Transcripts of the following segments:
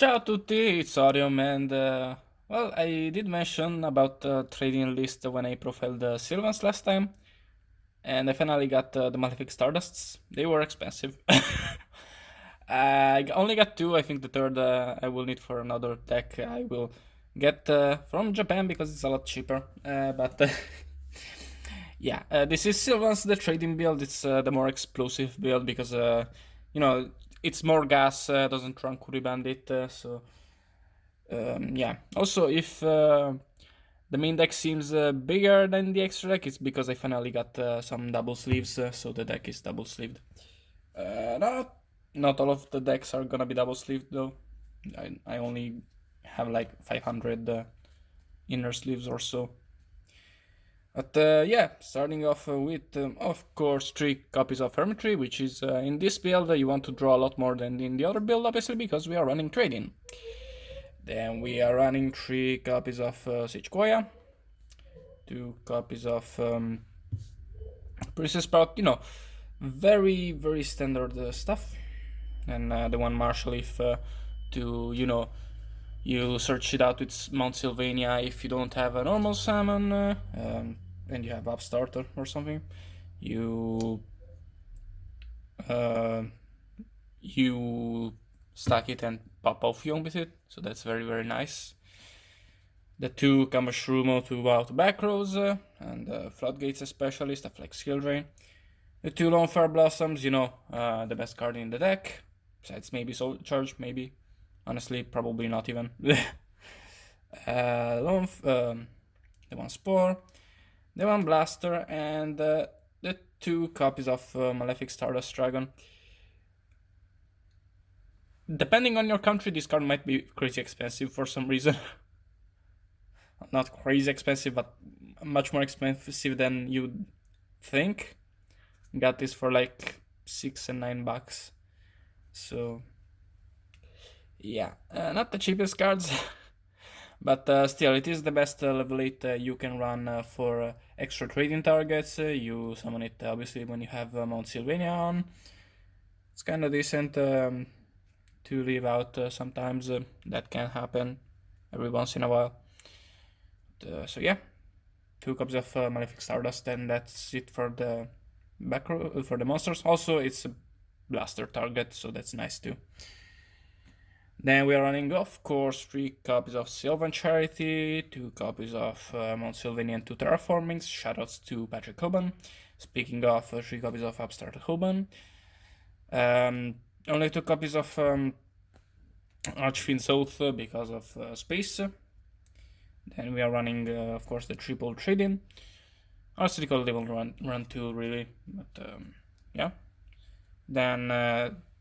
Ciao a tutti, it's Orium, and well, I did mention about trading list when I profiled the Sylvans last time, and I finally got the Malefic Stardusts. They were expensive. I only got two. I think the third I will need for another deck. I will get from Japan because it's a lot cheaper. But yeah, this is Sylvan's the trading build. It's the more explosive build because you know it's more gas. Doesn't run Kuri Bandit, so. Yeah. Also, if the main deck seems bigger than the extra deck, it's because I finally got some double sleeves, so the deck is double sleeved. Not all of the decks are gonna be double sleeved though. I only have like 500 inner sleeves or so. But yeah, starting off with, of course, 3 copies of Hermitry, which is in this build you want to draw a lot more than in the other build, obviously, because we are running trading. Then we are running 3 copies of Sitchkoya, 2 copies of Princess Sprout, very, very standard stuff. And the one Marshall if to, you search it out with Mount Sylvania if you don't have a normal salmon and you have Upstarter or something. You uh, you stack it and pop off Young with it, so that's very, very nice. The 2 Kamashrumo to Wow to Backrows, and Floodgates especially, stuff like Skill Drain. The 2 Lone Fire Blossoms, the best card in the deck. Besides maybe Soul Charge, maybe. Honestly, probably not even. The 1 Spore, the 1 Blaster, and the 2 copies of Malefic Stardust Dragon. Depending on your country, this card might be crazy expensive for some reason. Not crazy expensive, but much more expensive than you'd think. Got this for like $6 and $9. So yeah, not the cheapest cards, but still, it is the best level 8 you can run for extra trading targets. You summon it obviously when you have Mount Sylvania on. It's kind of decent to leave out sometimes. That can happen every once in a while. So yeah, 2 copies of Malefic Stardust, and that's it for the back row, for the monsters. Also, it's a blaster target, so that's nice too. Then we are running, of course, 3 copies of Sylvan Charity, 2 copies of Mount Sylvania, and 2 Terraformings. Shoutouts to Patrick Hoban. Speaking of 3 copies of Upstart Hoban. Only 2 copies of Archfiend's Oath because of space. Then we are running, of course, the triple trading. Arctical level run 2, really, but yeah. Then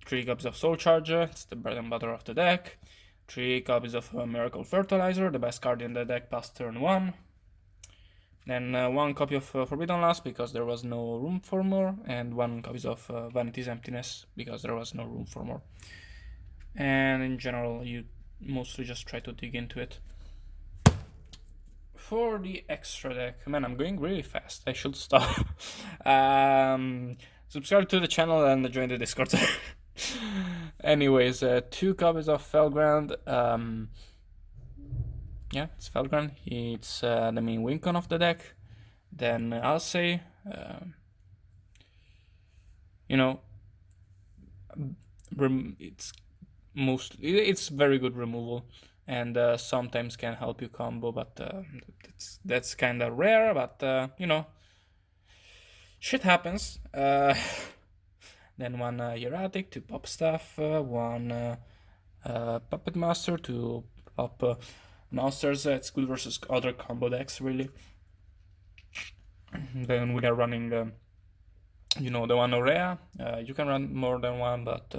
3 copies of Soul Charger, it's the bread and butter of the deck. 3 copies of Miracle Fertilizer, the best card in the deck past turn 1. Then 1 copy of Forbidden Lust because there was no room for more, and 1 copy of Vanity's Emptiness because there was no room for more. And in general, you mostly just try to dig into it. For the extra deck, man, I'm going really fast. I should stop. Subscribe to the channel and join the Discord. Anyways, 2 copies of Felgrand. Yeah, it's Felgrand. It's the main Wincon of the deck. Then I'll say, it's very good removal, and sometimes can help you combo, but that's kind of rare. But shit happens. Then 1 Hieratic to pop stuff, 1 Puppet Master to pop monsters. It's good versus other combo decks, really. Then we are running, the 1 Aurea. You can run more than 1, but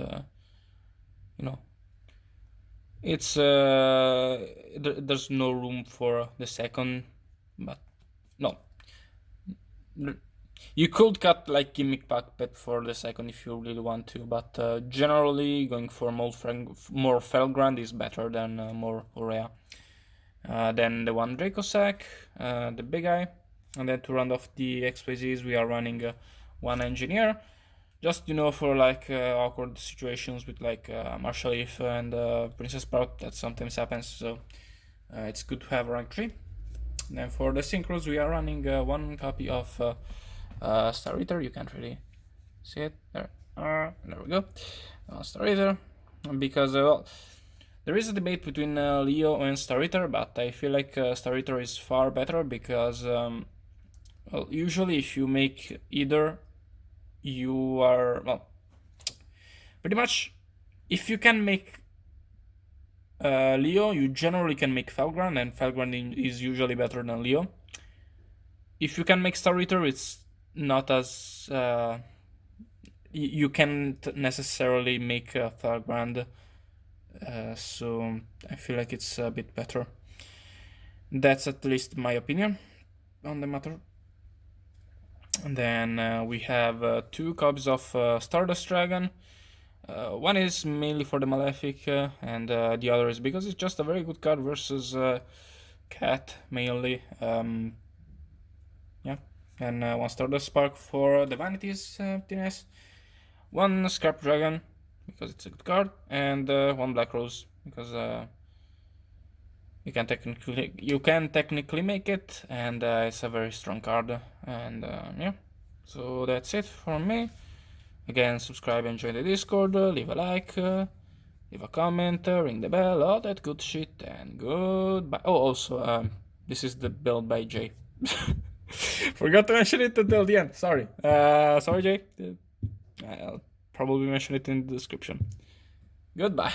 it's there's no room for the second, but no. You could cut like Gimmick Puppet for the second if you really want to, but generally going for more Felgrand is better than more Aurea. Then the 1 Dracosac, the big guy, and then to round off the XYZs we are running 1 Engineer, Just for like awkward situations with like Marshall Leaf and Princess Sprout that sometimes happens. So it's good to have rank 3. And for the synchros, we are running one copy of Star Eater. You can't really see it. There we go. Star Eater. Because, well, there is a debate between Leo and Star Eater, but I feel like Star Eater is far better because, well, usually if you make either, you are, well, pretty much, if you can make Leo, you generally can make Felgrand, and Felgrand is usually better than Leo. If you can make Star Eater, it's not as you can't necessarily make Felgrand, so I feel like it's a bit better. That's at least my opinion on the matter. And then we have 2 copies of Stardust Dragon. One is mainly for the Malefic, and the other is because it's just a very good card versus Cat, mainly. Yeah, and 1 Stardust Spark for the Vanity's emptiness. 1 Scrap Dragon, because it's a good card, and 1 Black Rose, because you can technically make it, and it's a very strong card. And yeah, so that's it for me. Again, subscribe and join the Discord, leave a like, leave a comment, ring the bell, all that good shit, and goodbye. Oh, also, this is the build by Jay. Forgot to mention it until the end, sorry. Sorry, Jay. I'll probably mention it in the description. Goodbye.